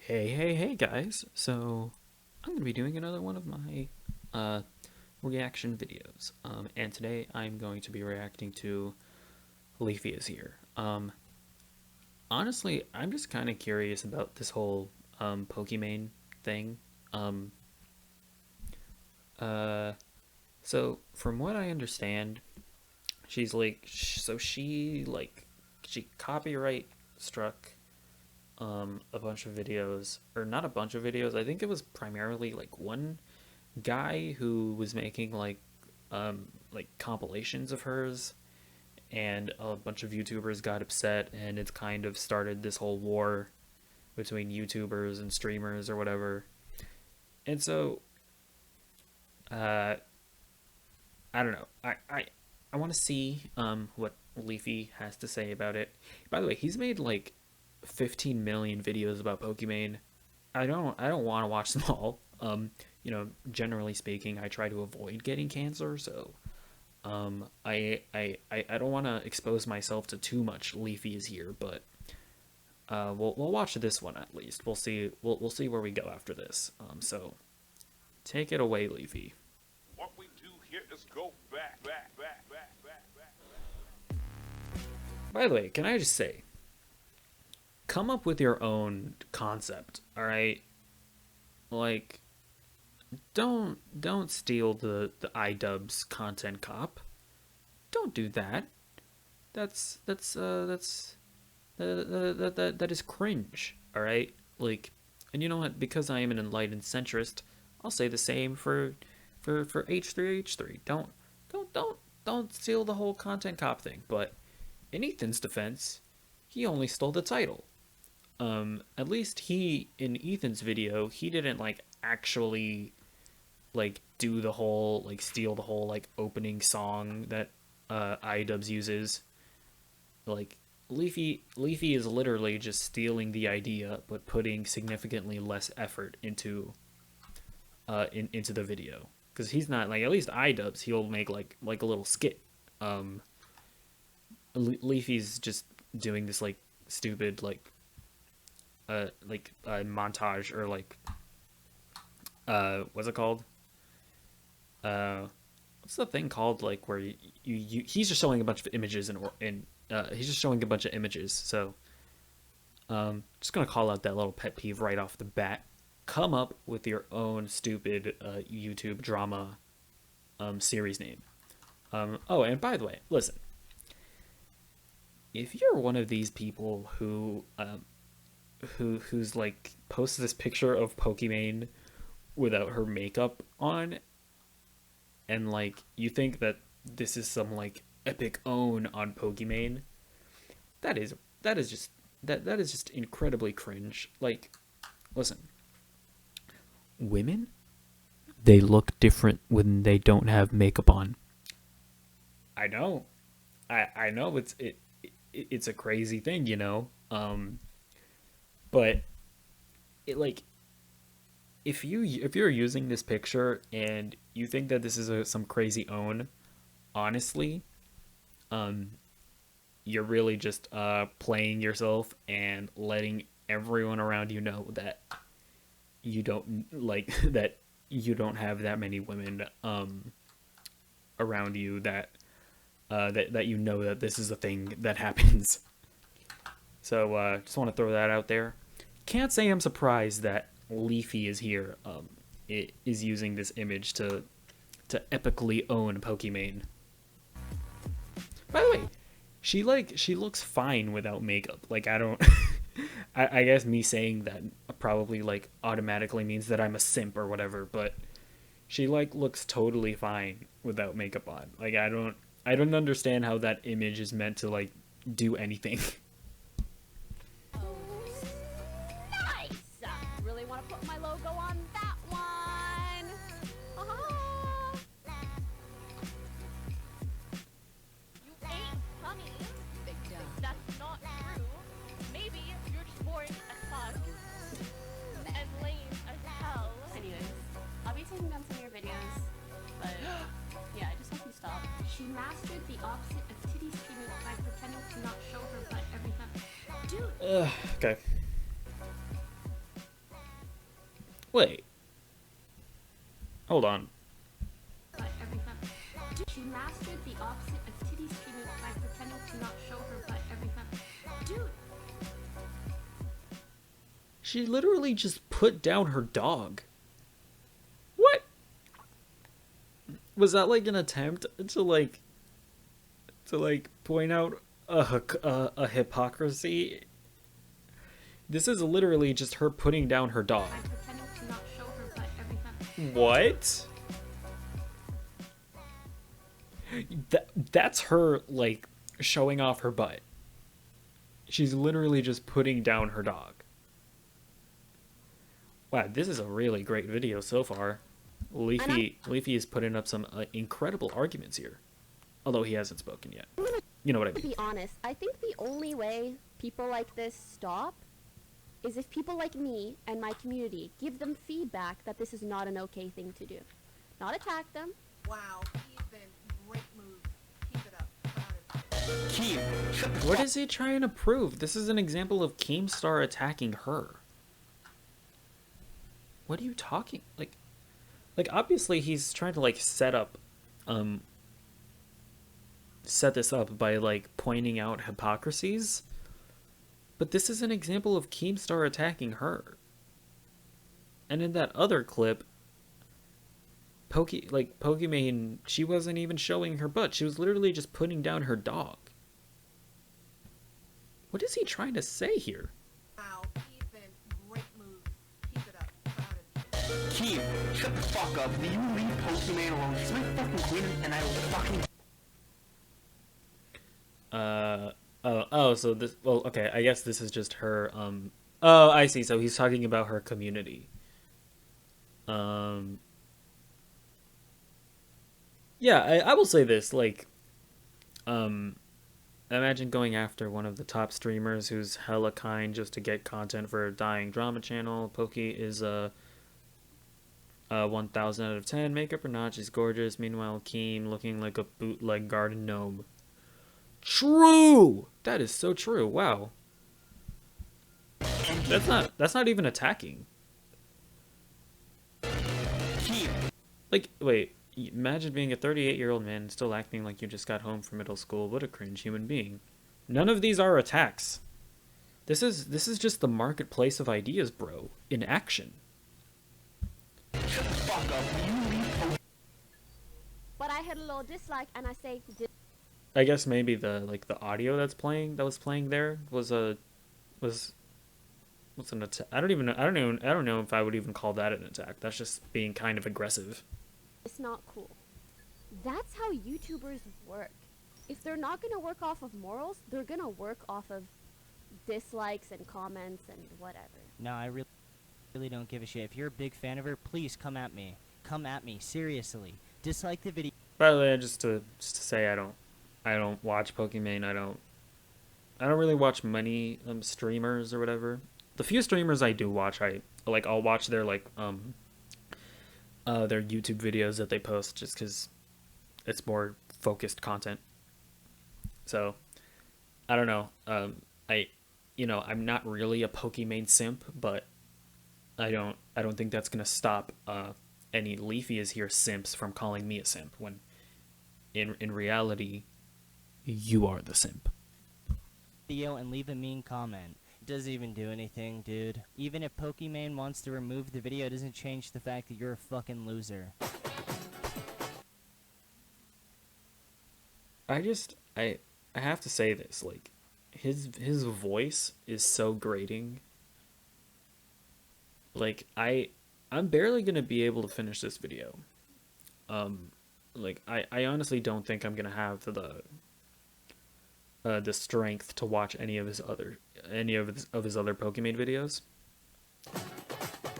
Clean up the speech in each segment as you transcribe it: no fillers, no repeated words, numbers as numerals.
Hey guys. So, I'm going to be doing another one of my uh, reaction videos. And today I'm going to be reacting to Leafy is here. Honestly, I'm just kind of curious about this whole Pokimane thing. Um, uh, so, from what I understand, she's like, she copyright struck a bunch of videos, or not a bunch of videos. I think it was primarily like one guy who was making like compilations of hers, and a bunch of YouTubers got upset, and it's kind of started this whole war between YouTubers and streamers or whatever. And so uh I don't know. I want to see what Leafy has to say about it. By the way, he's made like 15 million videos about Pokimane. I don't want to watch them all. Generally speaking, I try to avoid getting cancer, so I don't want to expose myself to too much Leafy is here, but we'll watch this one at least. We'll see where we go after this. So take it away, Leafy. What we do here is go back. By the way, can I just say, come up with your own concept, all right? Like, don't steal the iDubbbz content cop. Don't do that. That is cringe. All right, like, and you know what? Because I am an enlightened centrist, I'll say the same for H3H3. Don't steal the whole content cop thing. But in Ethan's defense, he only stole the title. At least he in Ethan's video, he didn't like actually like do the whole like steal the whole like opening song that iDubbbz uses. Like Leafy is literally just stealing the idea but putting significantly less effort into the video, because he's not like, at least iDubbbz, he'll make like a little skit. Leafy's just doing this like stupid montage, or like what's it called, what's the thing called, like where he's just showing a bunch of images, and he's just showing a bunch of images. So just gonna call out that little pet peeve right off the bat. Come up with your own stupid YouTube drama series name. Oh, and by the way, listen, if you're one of these people who's like posts this picture of Pokimane without her makeup on, and like you think that this is some like epic own on Pokimane, that is just incredibly cringe. Like, listen, women, they look different when they don't have makeup on. I know, I know it's a crazy thing, but it like, if you're using this picture and you think that this is some crazy own, honestly, um, you're really just playing yourself and letting everyone around you know that you don't like that you don't have that many women around you that you know that this is a thing that happens. So just want to throw that out there. Can't say I'm surprised that Leafy is here. It is using this image to epically own Pokimane. By the way, she looks fine without makeup. Like, I don't I guess me saying that probably like automatically means that I'm a simp or whatever, but she like looks totally fine without makeup on. Like, I don't understand how that image is meant to like do anything. Nice! Really want to put my logo on that one? Uh-huh. You ain't funny. That's not true. Maybe you're just boring as fuck and lame as hell. Anyways, I'll be taking down some of your videos, but yeah, I just hope you stop. She mastered the opposite of titty screaming by pretending to not show her butt every time. Dude! Okay. Wait, hold on. But every time. Dude, she mastered the opposite of titty screaming by pretending to not show her butt every time. Dude, She literally just put down her dog. What? Was that like an attempt to point out a hypocrisy? This is literally just her putting down her dog. by pretending to not show her butt every time. What? That's her like showing off her butt. She's literally just putting down her dog. Wow, this is a really great video so far. Leafy is putting up some incredible arguments here, although he hasn't spoken yet. You know what I To mean? be honest, I think the only way people like this stop is if people like me and my community give them feedback that this is not an okay thing to do. Not attack them. Wow, Ethan, great move. Keep it up. Proud of you. What is he trying to prove? This is an example of Keemstar attacking her. What are you talking like obviously he's trying to like set this up by like pointing out hypocrisies. But this is an example of Keemstar attacking her. And in that other clip, Pokimane, she wasn't even showing her butt. She was literally just putting down her dog. What is he trying to say here? Wow, Ethan, great move. Keep it up. Proud of you. Keith, shut the fuck up. Will you leave Pokimane alone? She's my fucking queen and I will fucking... So this, well, okay, I guess this is just her, oh, I see, so he's talking about her community. Yeah, I will say this, like, imagine going after one of the top streamers who's hella kind just to get content for a dying drama channel. Poki is a 1000 out of 10. Makeup or not, she's gorgeous. Meanwhile, Keem looking like a bootleg garden gnome. True! That is so true. Wow. That's not even attacking. Like, wait, imagine being a 38-year-old man and still acting like you just got home from middle school. What a cringe human being. None of these are attacks. This is just the marketplace of ideas, bro, in action. But I hit a little dislike and I say, I guess maybe the audio that was playing there was an attack. I don't know if I would even call that an attack. That's just being kind of aggressive. it's not cool. That's how YouTubers work. If they're not going to work off of morals, they're going to work off of dislikes and comments and whatever. No, I really don't give a shit. If you're a big fan of her, please come at me. Come at me, seriously. Dislike the video. By the way, just to say, I don't watch Pokimane. I don't really watch many streamers or whatever. The few streamers I do watch, I'll watch their their YouTube videos that they post just because it's more focused content. So I don't know. I'm not really a Pokimane simp, but I don't think that's gonna stop any Leafy is here simps from calling me a simp when in reality you are the simp. Video and leave a mean comment. It doesn't even do anything, dude. Even if Pokimane wants to remove the video, it doesn't change the fact that you're a fucking loser. I have to say this, like, his voice is so grating. Like, I'm barely gonna be able to finish this video. Like, I honestly don't think I'm gonna have the strength to watch any of his other Pokimane videos.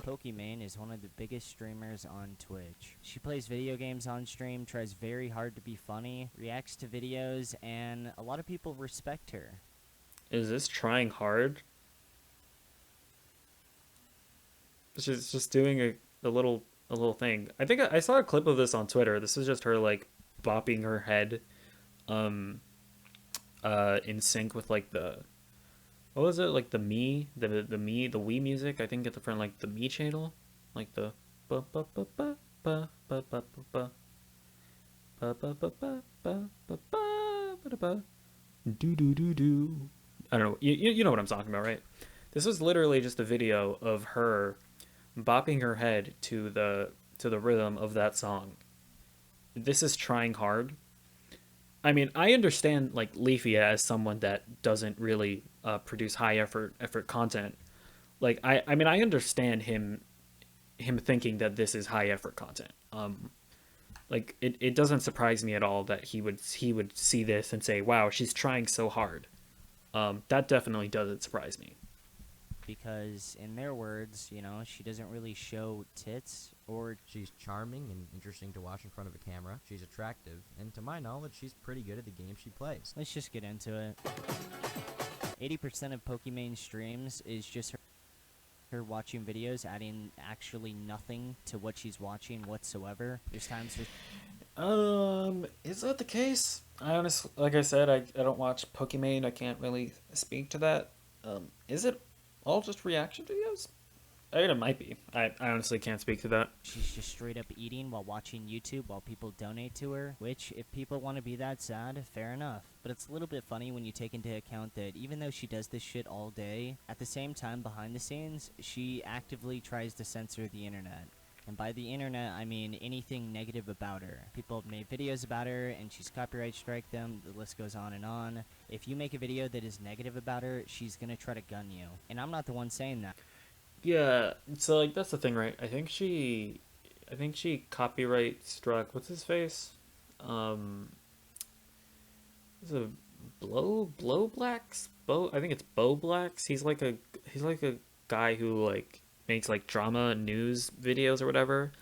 Pokimane is one of the biggest streamers on Twitch. She plays video games on stream, tries very hard to be funny, reacts to videos, and a lot of people respect her. Is this trying hard? She's just doing a little thing. I think I saw a clip of this on Twitter. This is just her like bopping her head in sync with like the, what was it, like the Wii music, I think at the front, like the Mii channel. like the ba ba ba ba ba ba ba ba ba ba ba ba ba ba ba ba ba do do do do. I don't know. You know what I'm talking about, right? This was literally just a video of her bopping her head to the rhythm of that song. This is trying hard. I mean, I understand like Leafy as someone that doesn't really produce high effort content. Like I mean I understand him thinking that this is high effort content. Like it doesn't surprise me at all that he would see this and say, "Wow, she's trying so hard." That definitely doesn't surprise me. Because in their words, you know, she doesn't really show tits or She's charming and interesting to watch in front of a camera. She's attractive, and to my knowledge, she's pretty good at the game she plays. let's just get into it. 80% of Pokimane streams is just her watching videos, adding actually nothing to what she's watching whatsoever. There's times where Is that the case? I honestly, like I said, I don't watch Pokimane. I can't really speak to that. Is it all just reaction videos? I mean, it might be. I honestly can't speak to that. she's just straight up eating while watching YouTube while people donate to her, which, if people want to be that sad, fair enough. But it's a little bit funny when you take into account that even though she does this shit all day, at the same time, behind the scenes, she actively tries to censor the internet. And by the internet, I mean anything negative about her. People have made videos about her, and she's copyright strike them. The list goes on and on. If you make a video that is negative about her, she's gonna try to gun you. And I'm not the one saying that. Yeah, so like that's the thing, right? I think she copyright struck what's his face? Is it Blow Blacks? I think it's Bo Blacks. He's like a guy who like makes like drama news videos or whatever.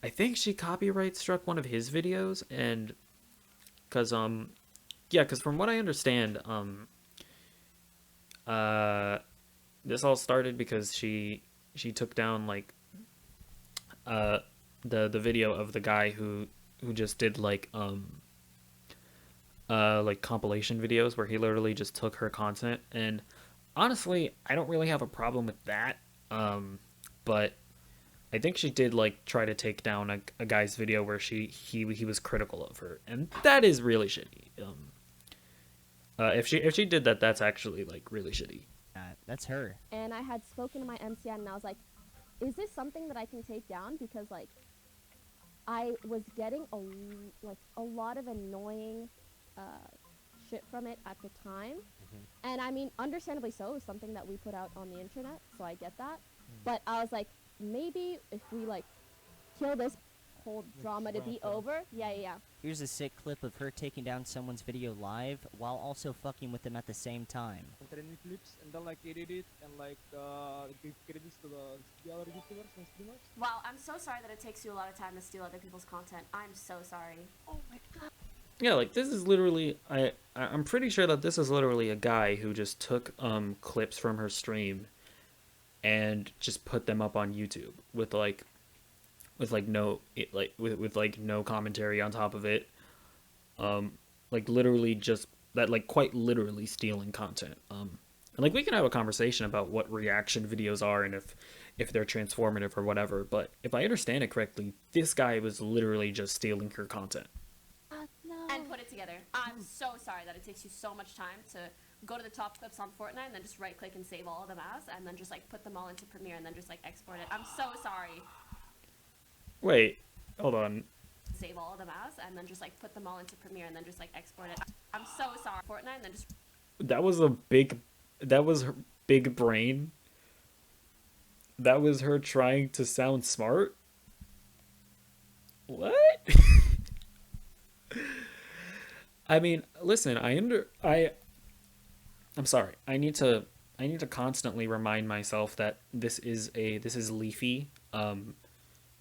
I think she copyright struck one of his videos, and cuz yeah, cuz from what I understand, this all started because she took down like the video of the guy who just did like compilation videos where he literally just took her content. And honestly, I don't really have a problem with that, but I think she did like try to take down a guy's video where he was critical of her, and that is really shitty. If she did that, that's actually like really shitty. That's her. And I had spoken to my MCN and I was like, is this something that I can take down? Because like I was getting a lot of annoying shit from it at the time. And I mean, understandably so, it's something that we put out on the internet, so I get that. But I was like, maybe if we like kill this whole drama to be over. Yeah. Here's a sick clip of her taking down someone's video live while also fucking with them at the same time. Training clips and then like edit it and like give credits to the other YouTubers and streamers. Wow, I'm so sorry that it takes you a lot of time to steal other people's content. I'm so sorry. Oh my god. Yeah, like this is literally I'm pretty sure that this is literally a guy who just took clips from her stream and just put them up on YouTube with no commentary on top of it. Like literally just that, like quite literally stealing content. And like we can have a conversation about what reaction videos are and if they're transformative or whatever, but if I understand it correctly, this guy was literally just stealing her content. No. And put it together. I'm so sorry that it takes you so much time to go to the top clips on Fortnite and then just right click and save all of them as, and then just like put them all into Premiere and then just like export it. I'm so sorry. Wait, hold on. Save all of them as, and then just like put them all into Premiere and then just like export it. I'm so sorry. Fortnite and then just. That was her big brain. That was her trying to sound smart. What? I mean, listen, I'm sorry. I need to constantly remind myself that this is Leafy.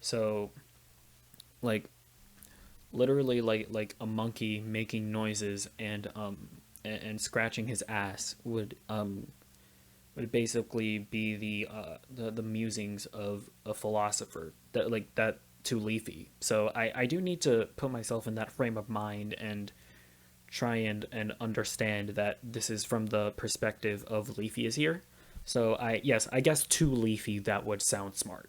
So like literally like a monkey making noises and scratching his ass would basically be the musings of a philosopher that to Leafy. So I do need to put myself in that frame of mind and try and understand that this is from the perspective of Leafy is here. So I guess to Leafy that would sound smart.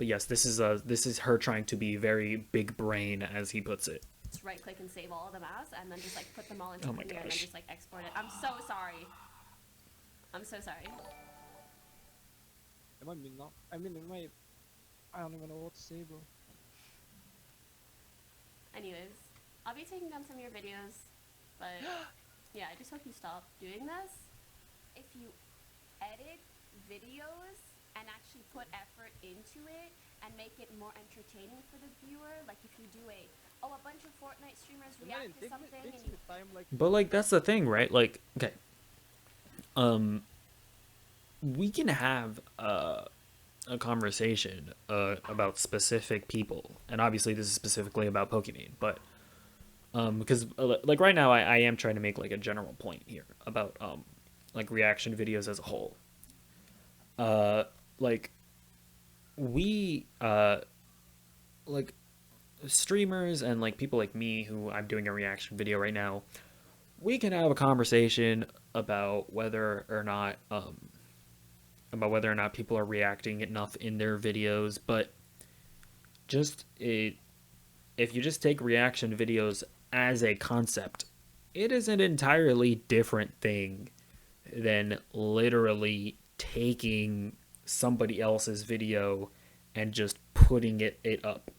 yes, this is her trying to be very big brain, as he puts it. Just right click and save all of them as, and then just like put them all into Oh my Premiere and then gosh. just like export it. I'm so sorry. I'm so sorry. Am I mean now? I mean, I don't even know what to say, bro. Anyways, I'll be taking down some of your videos, but yeah, I just hope you stop doing this. If you edit videos and actually put effort into it and make it more entertaining for the viewer, like if you do a bunch of Fortnite streamers react to something and you Time, like, But like that's the thing, right? Like, okay, we can have a conversation about specific people, and obviously this is specifically about Pokimane, but because like right now I am trying to make like a general point here about like reaction videos as a whole. Like we like streamers and like people like me who I'm doing a reaction video right now, we can have a conversation about whether or not people are reacting enough in their videos, but if you just take reaction videos as a concept, it is an entirely different thing than literally taking somebody else's video and just putting it up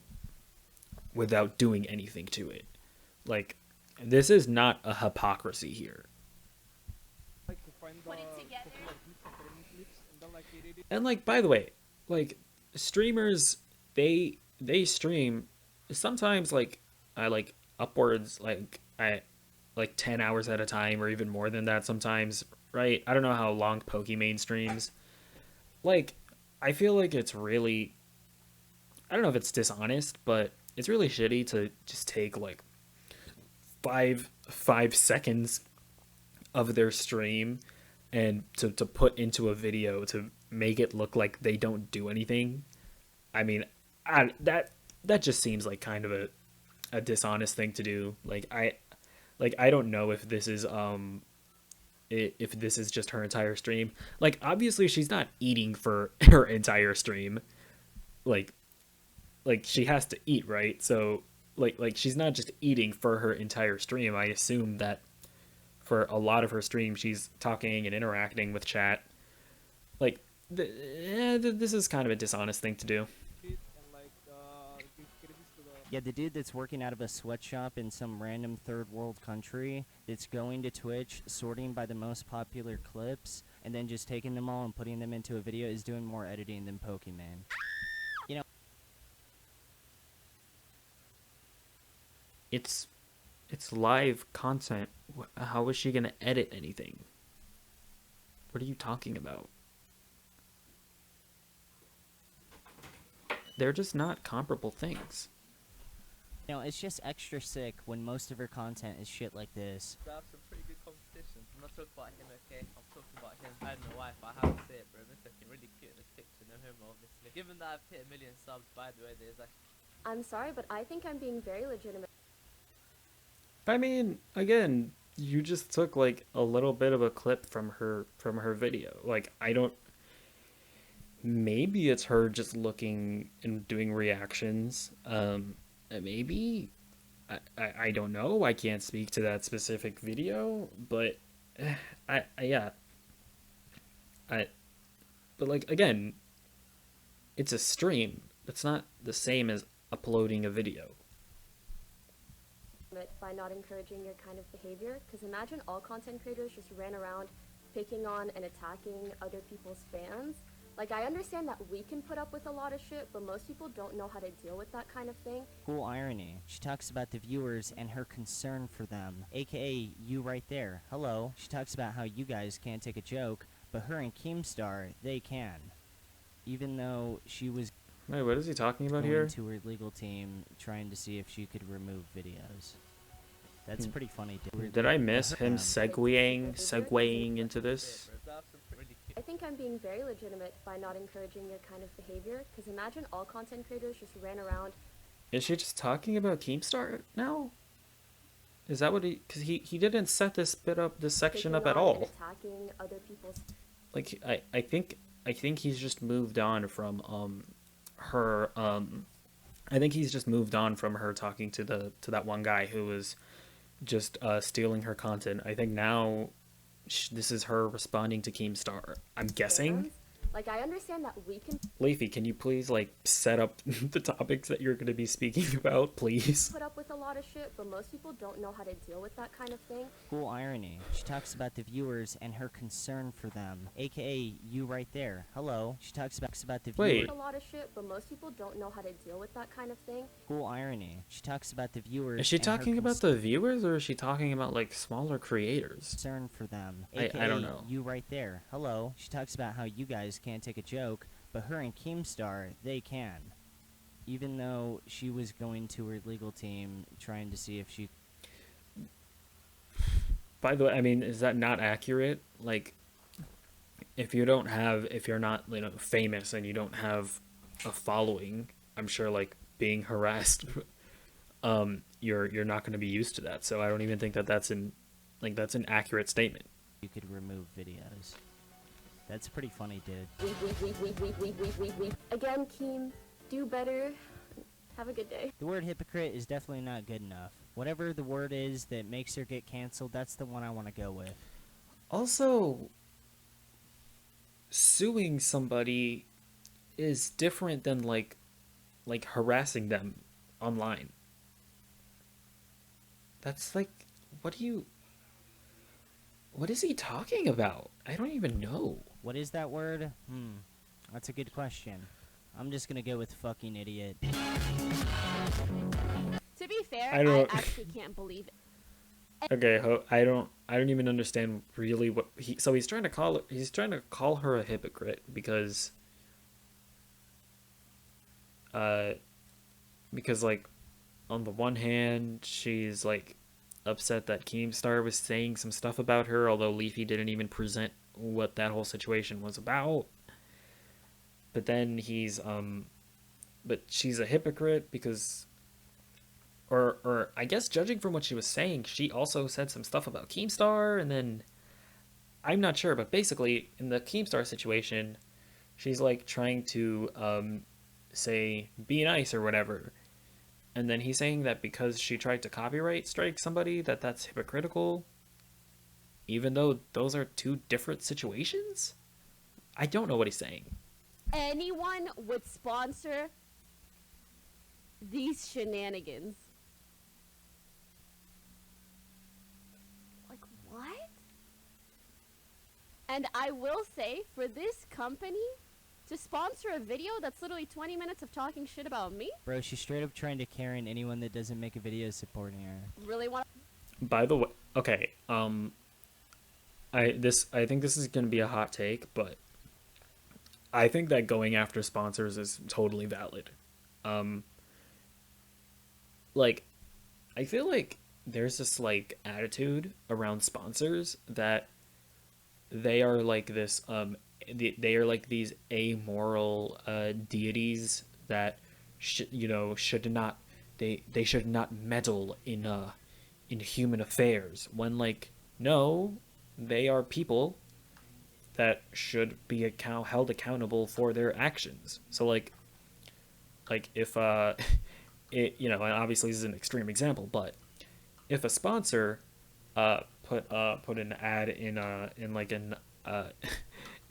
without doing anything to it. Like, this is not a hypocrisy here. like to find put it together. And like, by the way, like streamers, they stream sometimes like I like upwards I like 10 hours at a time or even more than that sometimes, right? I don't know how long Pokimane streams. Like, I feel like it's really, I don't know if it's dishonest, but it's really shitty to just take like 5 seconds of their stream and to put into a video to make it look like they don't do anything. I mean, that just seems like kind of a dishonest thing to do. Like I don't know if this is if this is just her entire stream. Like, obviously she's not eating for her entire stream. Like she has to eat, right? So like she's not just eating for her entire stream. I assume that for a lot of her stream she's talking and interacting with chat. Like this is kind of a dishonest thing to do. Yeah, the dude that's working out of a sweatshop in some random third world country that's going to Twitch, sorting by the most popular clips, and then just taking them all and putting them into a video is doing more editing than Pokimane. You know, It's live content. How is she gonna edit anything? What are you talking about? They're just not comparable things. you know, it's just extra sick when most of her content is shit like this. I have some pretty good competition. I'm not talking about him, okay? I'm talking about him and my wife. I have to say it, bro. It's looking really cute in this picture. No homo, obviously. Given that I've hit 1 million subs, by the way, there's actually... I'm sorry, but I think I'm being very legitimate. I mean, again, you just took like a little bit of a clip from her video. Like, I don't, maybe it's her just looking and doing reactions. Maybe I don't know. I can't speak to that specific video, but but like, again, it's a stream. It's not the same as uploading a video. By not encouraging your kind of behavior, because imagine all content creators just ran around picking on and attacking other people's fans. Like, I understand that we can put up with a lot of shit, but most people don't know how to deal with that kind of thing. Cool irony. She talks about the viewers and her concern for them, aka you right there. Hello. She talks about how you guys can't take a joke, but her and Keemstar, they can. Even though she was Wait, what is he talking about going here? to her legal team trying to see if she could remove videos. That's pretty funny. Did I miss him segueing into this? I think I'm being very legitimate by not encouraging your kind of behavior, because imagine all content creators just ran around. Is she just talking about Keemstar now? Is that what he... Because he didn't set this section up at all. Attacking other people's... Like, I think he's just moved on from her I think he's just moved on from her talking to that one guy who was just stealing her content. I think now this is her responding to Keemstar. I'm guessing. Like, I understand that we can Leafy, can you please like set up the topics that you're going to be speaking about, please? put up with a lot of shit, but most people don't know how to deal with that kind of thing. Cool irony. She talks about the viewers and her concern for them, aka you right there. Hello. She talks about the Wait. viewers. A lot of shit, but most people don't know how to deal with that kind of thing. Cool irony. She talks about the viewers. Is she and her talking about the viewers, or is she talking about like smaller creators? concern for them, I aka don't know. you right there. Hello. She talks about how you guys can't take a joke, but her and Keemstar, they can. Even though she was going to her legal team trying to see if she... By the way, I mean, is that not accurate? Like, if you're not, you know, famous and you don't have a following, I'm sure like being harassed, you're not going to be used to that. So I don't even think that's an accurate statement. You could remove videos. That's pretty funny, dude. Again, Keem, do better. Have a good day. The word hypocrite is definitely not good enough. Whatever the word is that makes her get canceled, that's the one I want to go with. Also, suing somebody is different than like harassing them online. That's like, what is he talking about? I don't even know. What is that word? That's a good question. I'm just gonna go with fucking idiot. To be fair, I I don't- actually can't believe it. Okay, I don't even understand really what he's trying to call her a hypocrite because like on the one hand she's like upset that Keemstar was saying some stuff about her, although Leafy didn't even present what that whole situation was about. But then but she's a hypocrite because or I guess judging from what she was saying, she also said some stuff about Keemstar, and then I'm not sure, but basically in the Keemstar situation, she's like trying to say be nice or whatever. And then he's saying that because she tried to copyright strike somebody, that's hypocritical, even though those are two different situations? I don't know what he's saying. Anyone would sponsor these shenanigans. Like, what? And I will say, for this company to sponsor a video that's literally 20 minutes of talking shit about me, Bro, she's straight up trying to Karen anyone that doesn't make a video supporting her. really want By the way, okay, I think this is going to be a hot take, but I think that going after sponsors is totally valid. Like, I feel like there's this like attitude around sponsors that they are like this they are like these amoral deities that should not meddle in human affairs, when like no, they are people that should be held accountable for their actions. So like if and obviously this is an extreme example, but if a sponsor put an ad in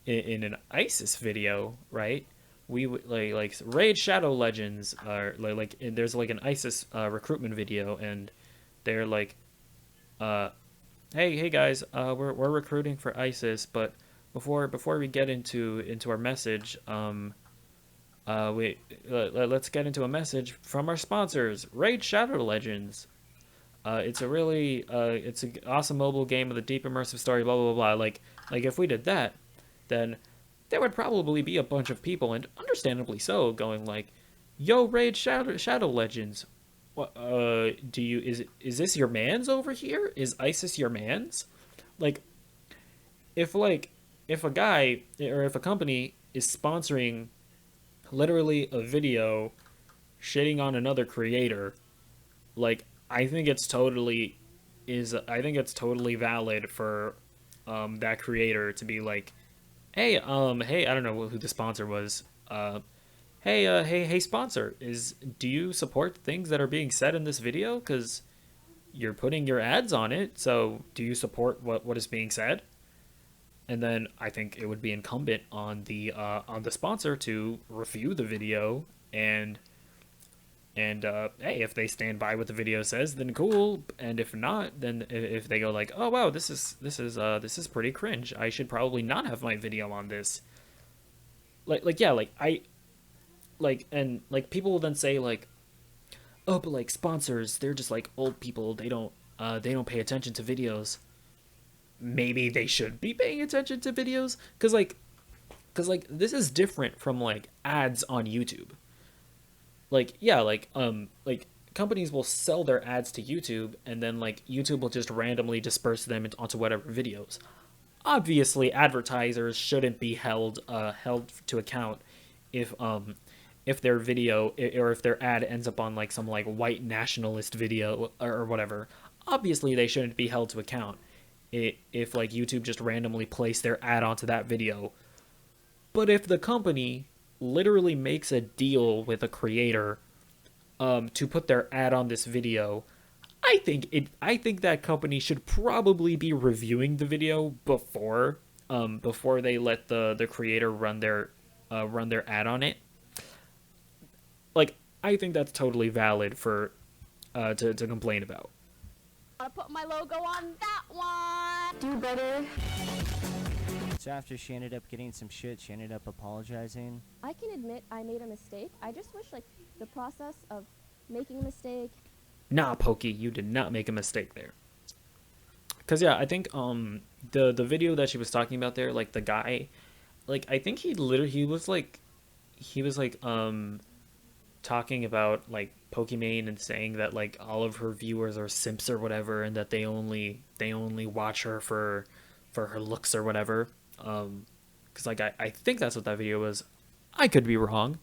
an ISIS video, right? We would like Raid Shadow Legends, or there's like an ISIS recruitment video, and they're like, hey guys, we're recruiting for ISIS, but before we get into our message, let's get into a message from our sponsors, Raid Shadow Legends. It's a really it's an awesome mobile game with a deep immersive story, blah blah blah. Like if we did that, then there would probably be a bunch of people, and understandably so, going like, "Yo, Raid Shadow Legends, what is this your man's over here? Is ISIS your man's?" Like if a guy or if a company is sponsoring literally a video shitting on another creator, like I think it's totally valid for that creator to be like, hey, I don't know who the sponsor was, hey, hey, sponsor, do you support things that are being said in this video? Because you're putting your ads on it, so do you support what is being said? And then I think it would be incumbent on the sponsor to review the video and hey, if they stand by what the video says, then cool. And if not, then if they go like, oh wow, this is pretty cringe, I should probably not have my video on this. Like yeah, like I like and like people will then say like, oh, but like sponsors, they're just like old people. They don't pay attention to videos. Maybe they should be paying attention to videos, because this is different from like ads on YouTube. Like yeah, like companies will sell their ads to YouTube, and then like YouTube will just randomly disperse them onto whatever videos. Obviously, advertisers shouldn't be held to account if their video or if their ad ends up on like some like white nationalist video or whatever. Obviously, they shouldn't be held to account if like YouTube just randomly placed their ad onto that video. But if the company literally makes a deal with a creator to put their ad on this video, I think that company should probably be reviewing the video before they let the creator run their ad on it. Like, I think that's totally valid for to complain about. I put my logo on that one. Do better. So after she ended up getting some shit, she ended up apologizing. I can admit I made a mistake. I just wish like the process of making a mistake. Nah, Pokey, you did not make a mistake there. Cause yeah, I think the video that she was talking about there, like the guy, like I think he was talking about like Pokimane and saying that like all of her viewers are simps or whatever, and that they only watch her for her looks or whatever. Because like I think that's what that video was. I could be wrong,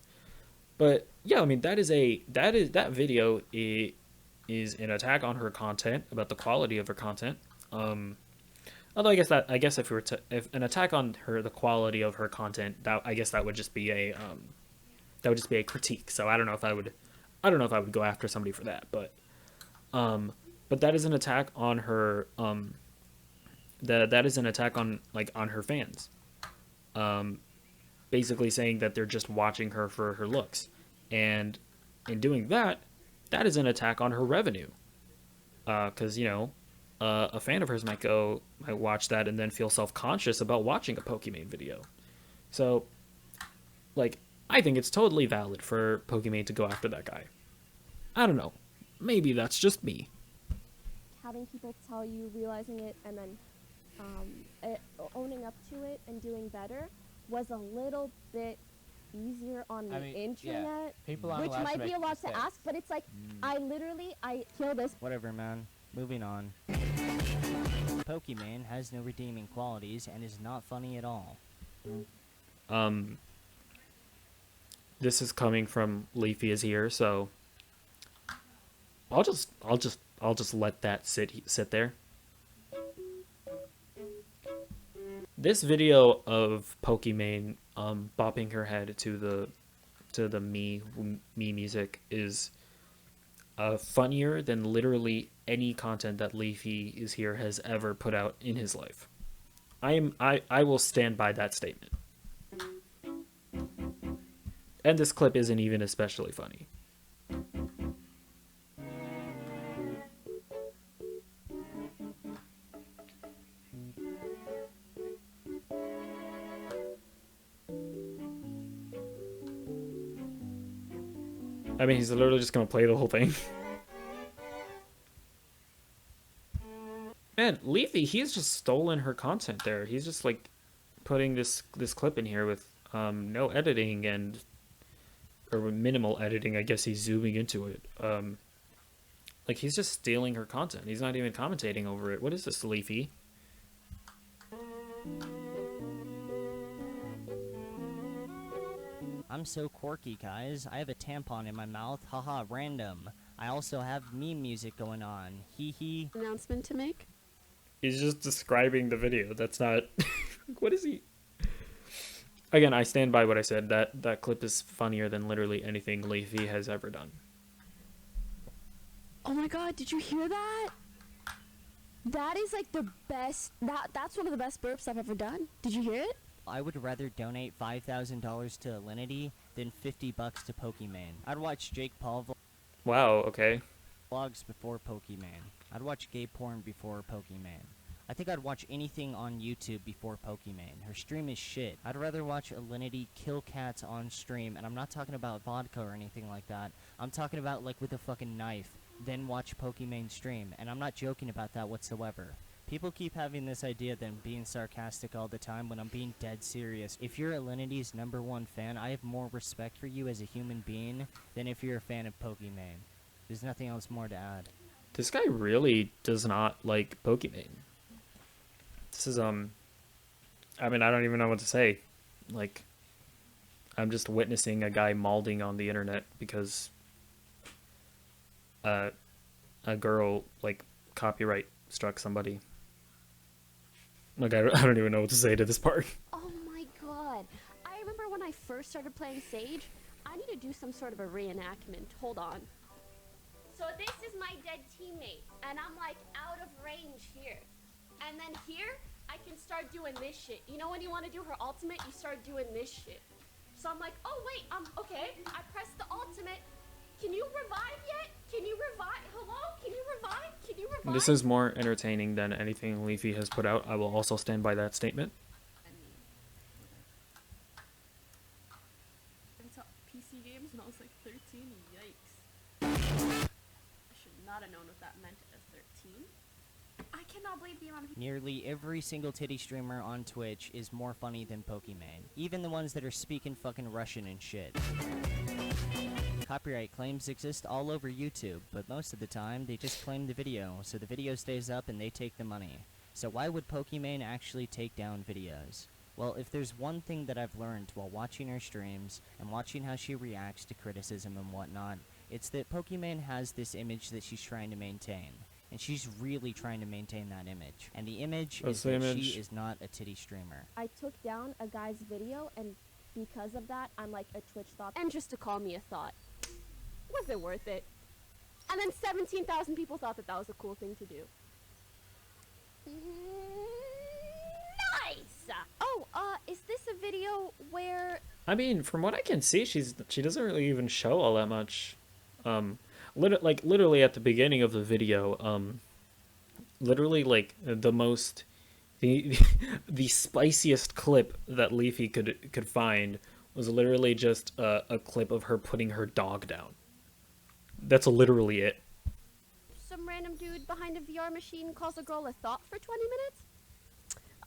but yeah, I mean that video is an attack on her content, about the quality of her content. Although I guess if an attack on the quality of her content, that would just be a critique. So I don't know if I would go after somebody for that, but that is an attack on her that is an attack on her fans. Basically saying that they're just watching her for her looks, and in doing that is an attack on her revenue. Because a fan of hers might watch that and then feel self-conscious about watching a Pokimane video. So, like, I think it's totally valid for Pokimane to go after that guy. I don't know. Maybe that's just me. Having people tell you, realizing it, and then owning up to it and doing better was a little bit easier on the internet, which might be a lot to ask, but it's like, I kill this. Whatever, man. Moving on. Pokimane has no redeeming qualities and is not funny at all. This is coming from Leafy is here, so I'll just let that sit there. This video of Pokimane bopping her head to the me music is funnier than literally any content that Leafy is here has ever put out in his life. I will stand by that statement. And this clip isn't even especially funny. I mean, he's literally just gonna play the whole thing. Man, Leafy, he's just stolen her content there. He's just like putting this clip in here with no editing or minimal editing. I guess he's zooming into it. Like he's just stealing her content. He's not even commentating over it. What is this, Leafy? I'm so quirky, guys. I have a tampon in my mouth. Haha, random. I also have meme music going on. Hee hee. Announcement to make? He's just describing the video. That's not... What is he... Again, I stand by what I said. That clip is funnier than literally anything Leafy has ever done. Oh my god, did you hear that? That is like the best. That's one of the best burps I've ever done. Did you hear it? I would rather donate $5,000 to Alinity than $50 to Pokimane. I'd watch Jake Paul Wow, okay. vlogs before Pokimane. I'd watch gay porn before Pokimane. I think I'd watch anything on YouTube before Pokimane. Her stream is shit. I'd rather watch Alinity kill cats on stream, and I'm not talking about vodka or anything like that. I'm talking about like with a fucking knife, then watch Pokimane stream, and I'm not joking about that whatsoever. People keep having this idea that I'm being sarcastic all the time when I'm being dead serious. If you're Alinity's #1 fan, I have more respect for you as a human being than if you're a fan of Pokimane. There's nothing else more to add. This guy really does not like Pokimane. This is, I mean, I don't even know what to say. Like, I'm just witnessing a guy malding on the internet because a girl, like, copyright struck somebody. Like, I don't even know what to say to this part. Oh my god. I remember when I first started playing Sage, I need to do some sort of a reenactment. Hold on. So this is my dead teammate, and I'm like out of range here. And then here, I can start doing this shit. You know when you want to do her ultimate, you start doing this shit. So I'm like, oh wait, okay. I pressed the ultimate. Can you revive yet? Can you revive? Hello? Can you revive? Can you revive? This is more entertaining than anything Leafy has put out. I will also stand by that statement. Into PC games when I was like 13. Yikes. I should not have known what that meant at 13. I cannot believe the amount of people. Nearly every single titty streamer on Twitch is more funny than Pokimane. Even the ones that are speaking fucking Russian and shit. Copyright claims exist all over YouTube, but most of the time they just claim the video, so the video stays up and they take the money. So why would Pokimane actually take down videos? Well, if there's one thing that I've learned while watching her streams and watching how she reacts to criticism and whatnot, it's that Pokimane has this image that she's trying to maintain. And she's really trying to maintain that image. And the image is that she is not a titty streamer. I took down a guy's video, and because of that, I'm like a Twitch thought. And just to call me a thought. Was it worth it? And then 17,000 people thought that that was a cool thing to do. Nice! Oh, is this a video where... I mean, from what I can see, she doesn't really even show all that much. Literally at the beginning of the video, literally like the spiciest clip that Leafy could find was literally just a clip of her putting her dog down. That's literally it. Some random dude behind a VR machine calls a girl a thought for 20 minutes?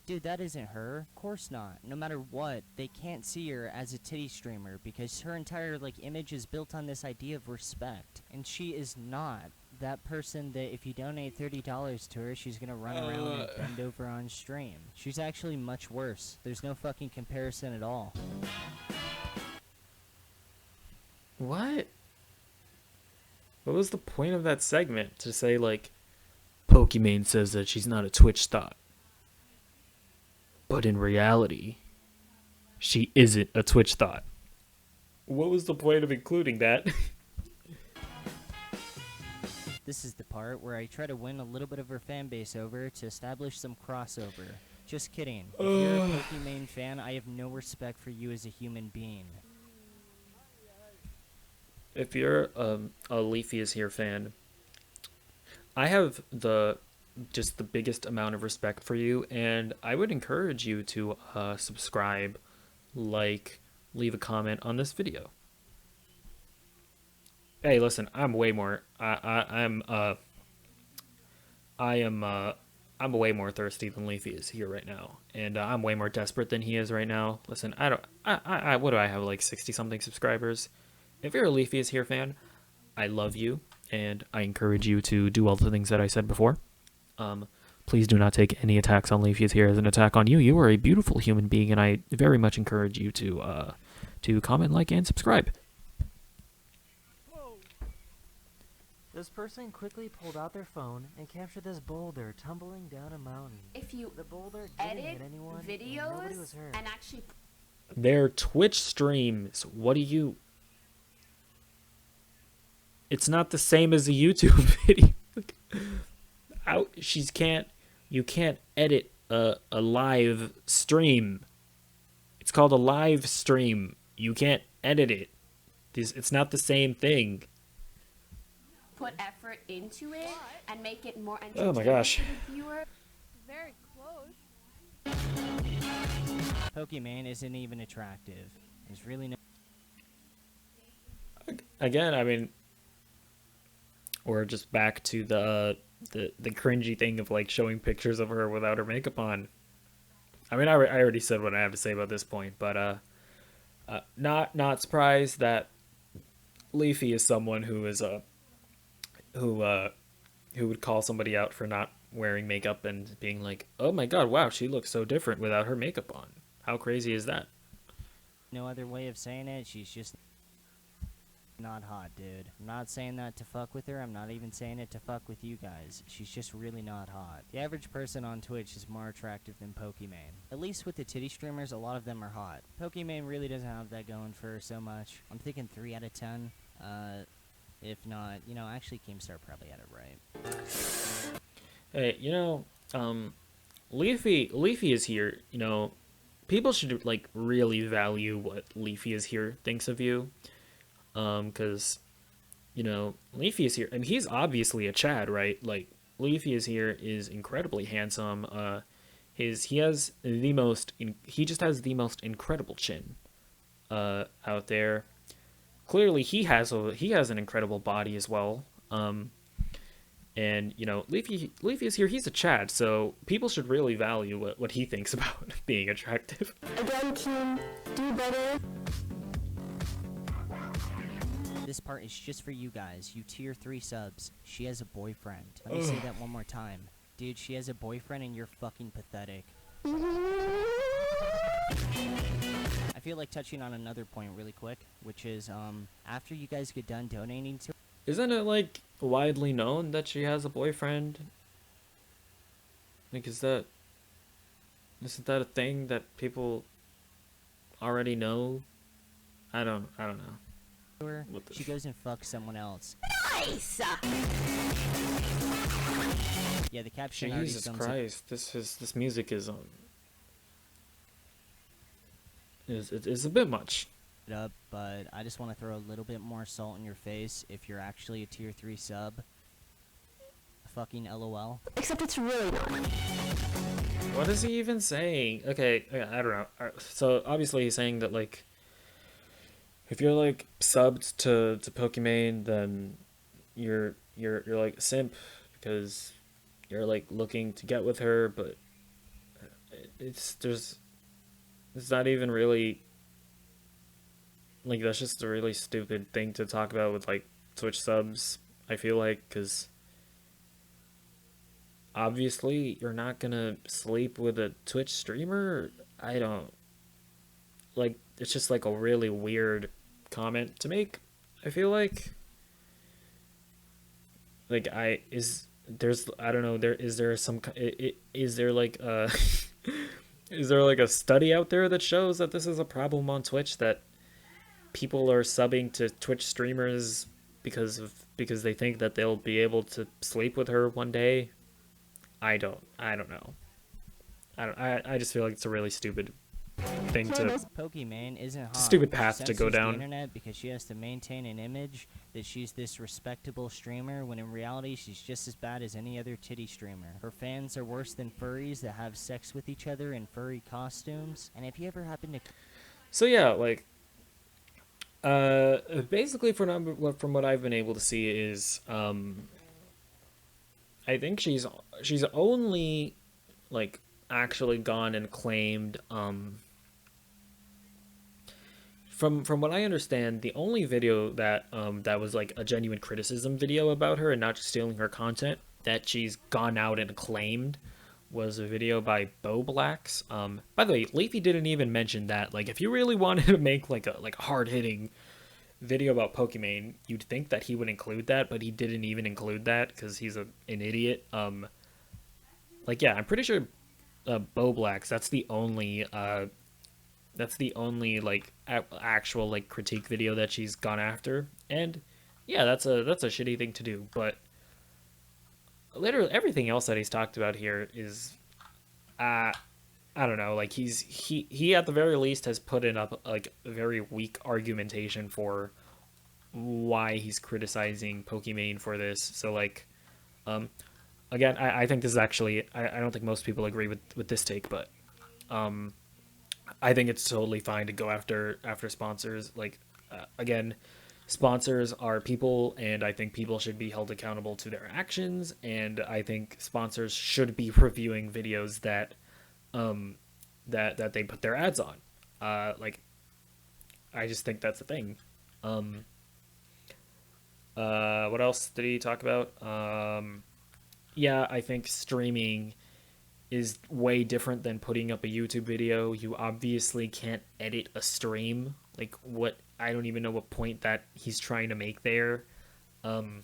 Dude, that isn't her. Of course not. No matter what, they can't see her as a titty streamer because her entire image is built on this idea of respect. And she is not that person that if you donate $30 to her, she's gonna run around and bend over on stream. She's actually much worse. There's no fucking comparison at all. What? What was the point of that segment? To say, like, Pokimane says that she's not a Twitch thought. But in reality, she isn't a Twitch thought. What was the point of including that? This is the part where I try to win a little bit of her fan base over to establish some crossover. Just kidding. If you're a Pokimane fan, I have no respect for you as a human being. If you're a Leafy is Here fan, I have just the biggest amount of respect for you, and I would encourage you to subscribe, like, leave a comment on this video. Hey, listen, I'm way more I'm way more thirsty than Leafy is here right now, and I'm way more desperate than he is right now. Listen, what do I have, like 60 something subscribers? If you're a Leafy is Here fan, I love you, and I encourage you to do all the things that I said before. Please do not take any attacks on Leafy is Here as an attack on you. You are a beautiful human being, and I very much encourage you to comment, like, and subscribe. This person quickly pulled out their phone and captured this boulder tumbling down a mountain. If you the boulder didn't edit hit anyone, and nobody was videos hurt. and actually... They're Twitch streams. What do you... It's not the same as a YouTube video. You can't edit a live stream. It's called a live stream. You can't edit it. It's not the same thing. Put effort into it and make it more Oh my gosh. to the viewer. Very close. Pokimane isn't even attractive. There's really no... Again, I mean, we're just back to the cringy thing of like showing pictures of her without her makeup on. I mean, I already said what I have to say about this point, but not surprised that Leafy is someone who is who would call somebody out for not wearing makeup and being like, "Oh my god, wow, she looks so different without her makeup on." How crazy is that? No other way of saying it. She's just not hot, dude. I'm not saying that to fuck with her. I'm not even saying it to fuck with you guys. She's just really not hot. The average person on Twitch is more attractive than Pokimane. At least with the titty streamers, a lot of them are hot. Pokimane really doesn't have that going for her so much. I'm thinking 3 out of 10. If not, you know, actually Keemstar probably had it right. Hey, you know, Leafy is here. You know, people should like really value what Leafy is here thinks of you. Because, you know, Leafy is here, and he's obviously a Chad, right? Like, Leafy is here, is incredibly handsome. He just has the most incredible chin, out there. Clearly, he has an incredible body as well. And you know, Leafy is here. He's a Chad, so people should really value what he thinks about being attractive. Again, team, do better. This part is just for you guys, you tier 3 subs. She has a boyfriend. Let me say that one more time. Dude, she has a boyfriend and you're fucking pathetic. I feel like touching on another point really quick, which is, after you guys get done donating to... Isn't it, like, widely known that she has a boyfriend? Like, isn't that a thing that people already know? I don't know. She goes and fucks someone else. Nice! Yeah, the caption already Jesus sums Christ, this music is a bit much. it up, but I just want to throw a little bit more salt in your face if you're actually a tier 3 sub. Fucking LOL. Except it's really not. What is he even saying? Okay, I don't know. So obviously he's saying that like, if you're like subbed to Pokimane, then you're like a simp because you're like looking to get with her, but it's not even really like, that's just a really stupid thing to talk about with like Twitch subs, I feel like, because obviously you're not gonna sleep with a Twitch streamer. I don't like, it's just like a really weird comment to make, I feel like. Like, is there like is there like a study out there that shows that this is a problem on Twitch, that people are subbing to Twitch streamers because they think that they'll be able to sleep with her one day? I don't know. I just feel like it's a really stupid thing to... Pokimane isn't hot. Stupid path to go Censors down. The internet because she has to maintain an image that she's this respectable streamer, when in reality she's just as bad as any other titty streamer. Her fans are worse than furries that have sex with each other in furry costumes. And if you ever happen to... So yeah, like, basically from what I've been able to see is, I think she's only like actually gone and claimed, from what I understand, the only video that that was like a genuine criticism video about her and not just stealing her content that she's gone out and claimed was a video by Bo Blacks. By the way, Leafy didn't even mention that. Like, if you really wanted to make like a hard-hitting video about Pokimane, you'd think that he would include that, but he didn't even include that because he's an idiot. Like, yeah, I'm pretty sure Bo Blacks, that's the only That's the only like actual like critique video that she's gone after, and yeah, that's a shitty thing to do. But literally everything else that he's talked about here is, I don't know, like he at the very least has put in up like a very weak argumentation for why he's criticizing Pokimane for this. So like, again, I think this is actually, I don't think most people agree with this take, but I think it's totally fine to go after sponsors. Like, again, sponsors are people, and I think people should be held accountable to their actions. And I think sponsors should be reviewing videos that that they put their ads on. Like, I just think that's the thing. What else did he talk about? Yeah, I think streaming is way different than putting up a YouTube video. You obviously can't edit a stream. Like, what? I don't even know what point that he's trying to make there. And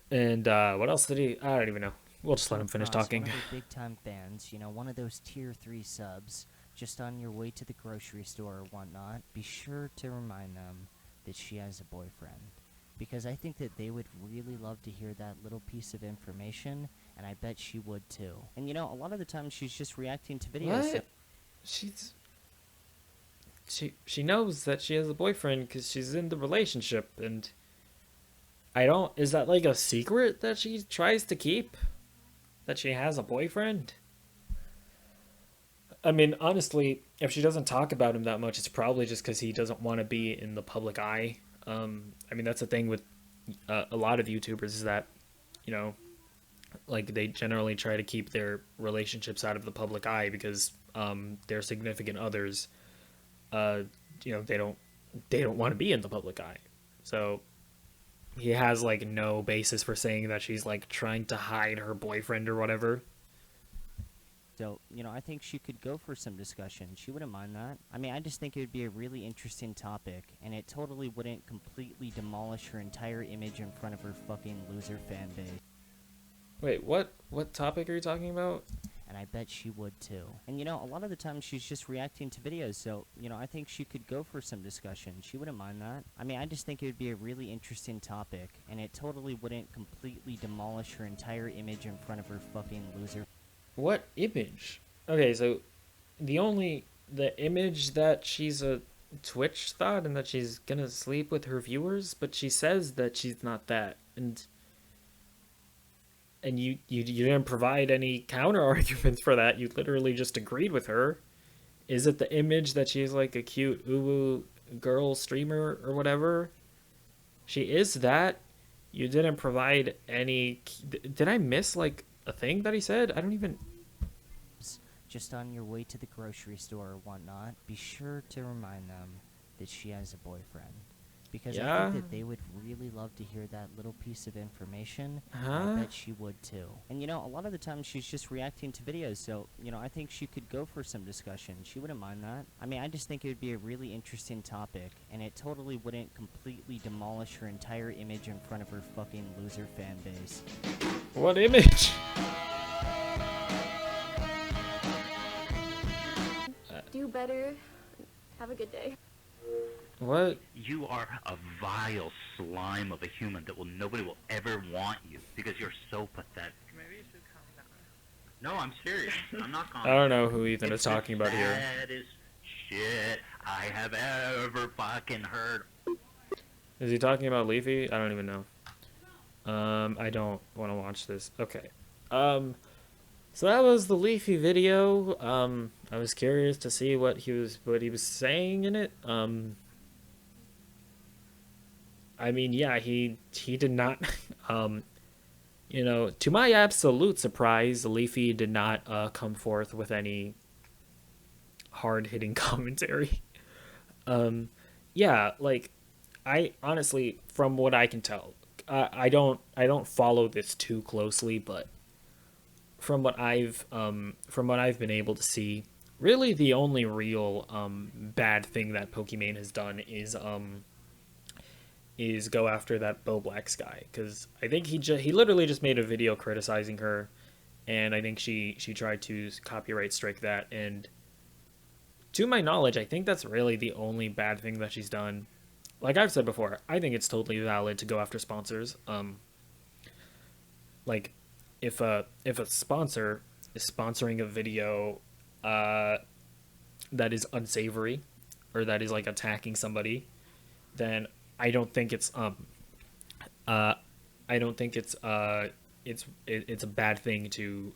what else did he? I don't even know. We'll just let him finish talking. One of the big time fans, you know, one of those tier 3 subs, just on your way to the grocery store or whatnot, be sure to remind them that she has a boyfriend. Because I think that they would really love to hear that little piece of information, and I bet she would too. And you know, a lot of the time she's just reacting to videos. What? She knows that she has a boyfriend because she's in the relationship, and is that like a secret that she tries to keep? That she has a boyfriend? I mean, honestly, if she doesn't talk about him that much, it's probably just because he doesn't want to be in the public eye. I mean, that's the thing with a lot of YouTubers is that, you know, like they generally try to keep their relationships out of the public eye because their significant others, you know, they don't want to be in the public eye. So he has like no basis for saying that she's like trying to hide her boyfriend or whatever. So, you know, I think she could go for some discussion. She wouldn't mind that. I mean, I just think it would be a really interesting topic, and it totally wouldn't completely demolish her entire image in front of her fucking loser fan base. Wait, what topic are you talking about? And I bet she would too. And you know, a lot of the time she's just reacting to videos, so, you know, I think she could go for some discussion. She wouldn't mind that. I mean, I just think it would be a really interesting topic, and it totally wouldn't completely demolish her entire image in front of her fucking loser. What image? Okay, so the image that she's a Twitch thought and that she's gonna sleep with her viewers, but she says that she's not that, and you didn't provide any counter arguments for that. You literally just agreed with her. Is it the image that she's like a cute uwu girl streamer or whatever? She is that. You didn't provide any. Did I miss like a thing that he said? I don't even. Just on your way to the grocery store or whatnot, be sure to remind them that she has a boyfriend. Because I think that they would really love to hear that little piece of information. I bet she would too. And you know, a lot of the time she's just reacting to videos, so, you know, I think she could go for some discussion. She wouldn't mind that. I mean, I just think it would be a really interesting topic, and it totally wouldn't completely demolish her entire image in front of her fucking loser fan base. What image? Do better. Have a good day. What? You are a vile slime of a human that nobody will ever want you because you're so pathetic. Maybe you should calm down. No, I'm serious. I'm not calm. I don't know who Ethan is talking about here. That is shit I have ever fucking heard. Is he talking about Leafy? I don't even know. I don't want to watch this. Okay. So that was the Leafy video. I was curious to see what he was saying in it. I mean, yeah, he did not, you know, to my absolute surprise, Leafy did not come forth with any hard-hitting commentary. Yeah, like, I honestly, from what I can tell, I don't follow this too closely, but from what I've been able to see, really the only real bad thing that Pokimane has done is go after that Bo Blacks guy, because I think he literally just made a video criticizing her, and I think she tried to copyright strike that, and to my knowledge, I think that's really the only bad thing that she's done. Like I've said before, I think it's totally valid to go after sponsors. Like if a sponsor is sponsoring a video that is unsavory or that is like attacking somebody, then I don't think it's I don't think it's a bad thing to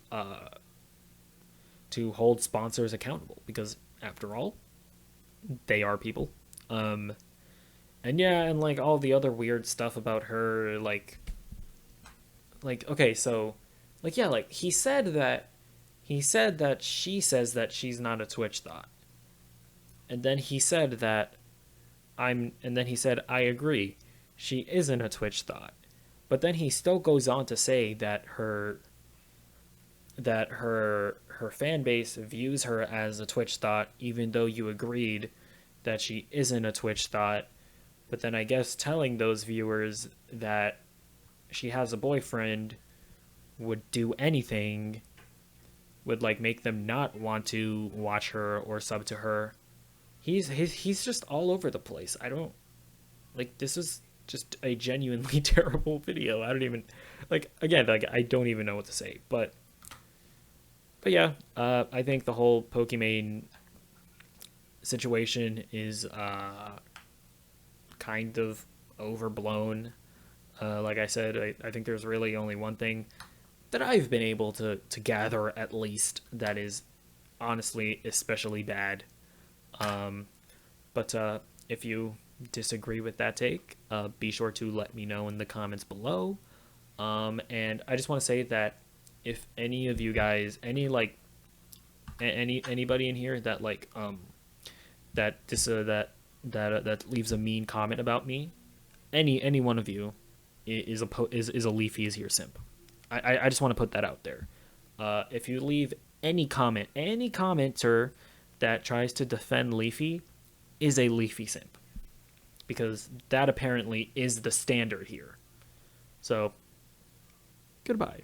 hold sponsors accountable, because after all, they are people. And yeah, and like all the other weird stuff about her, like okay, so like yeah, like he said that she says that she's not a Twitch thought. And then he said that and then he said, I agree, she isn't a Twitch thought. But then he still goes on to say that her fan base views her as a Twitch thought, even though you agreed that she isn't a Twitch thought. But then I guess telling those viewers that she has a boyfriend would do anything, would like make them not want to watch her or sub to her. He's just all over the place. I don't like, this is just a genuinely terrible video. I don't even like, again, like I don't even know what to say. But yeah, I think the whole Pokimane situation is kind of overblown. Like I said, I think there's really only one thing that I've been able to gather, at least, that is honestly especially bad. But if you disagree with that take, be sure to let me know in the comments below. And I just want to say that if any of you guys, anybody in here that like that leaves a mean comment about me, any one of you is a Leafy is your simp. I just want to put that out there. If you leave any commenter that tries to defend Leafy is a Leafy simp, because that apparently is the standard here. So, goodbye.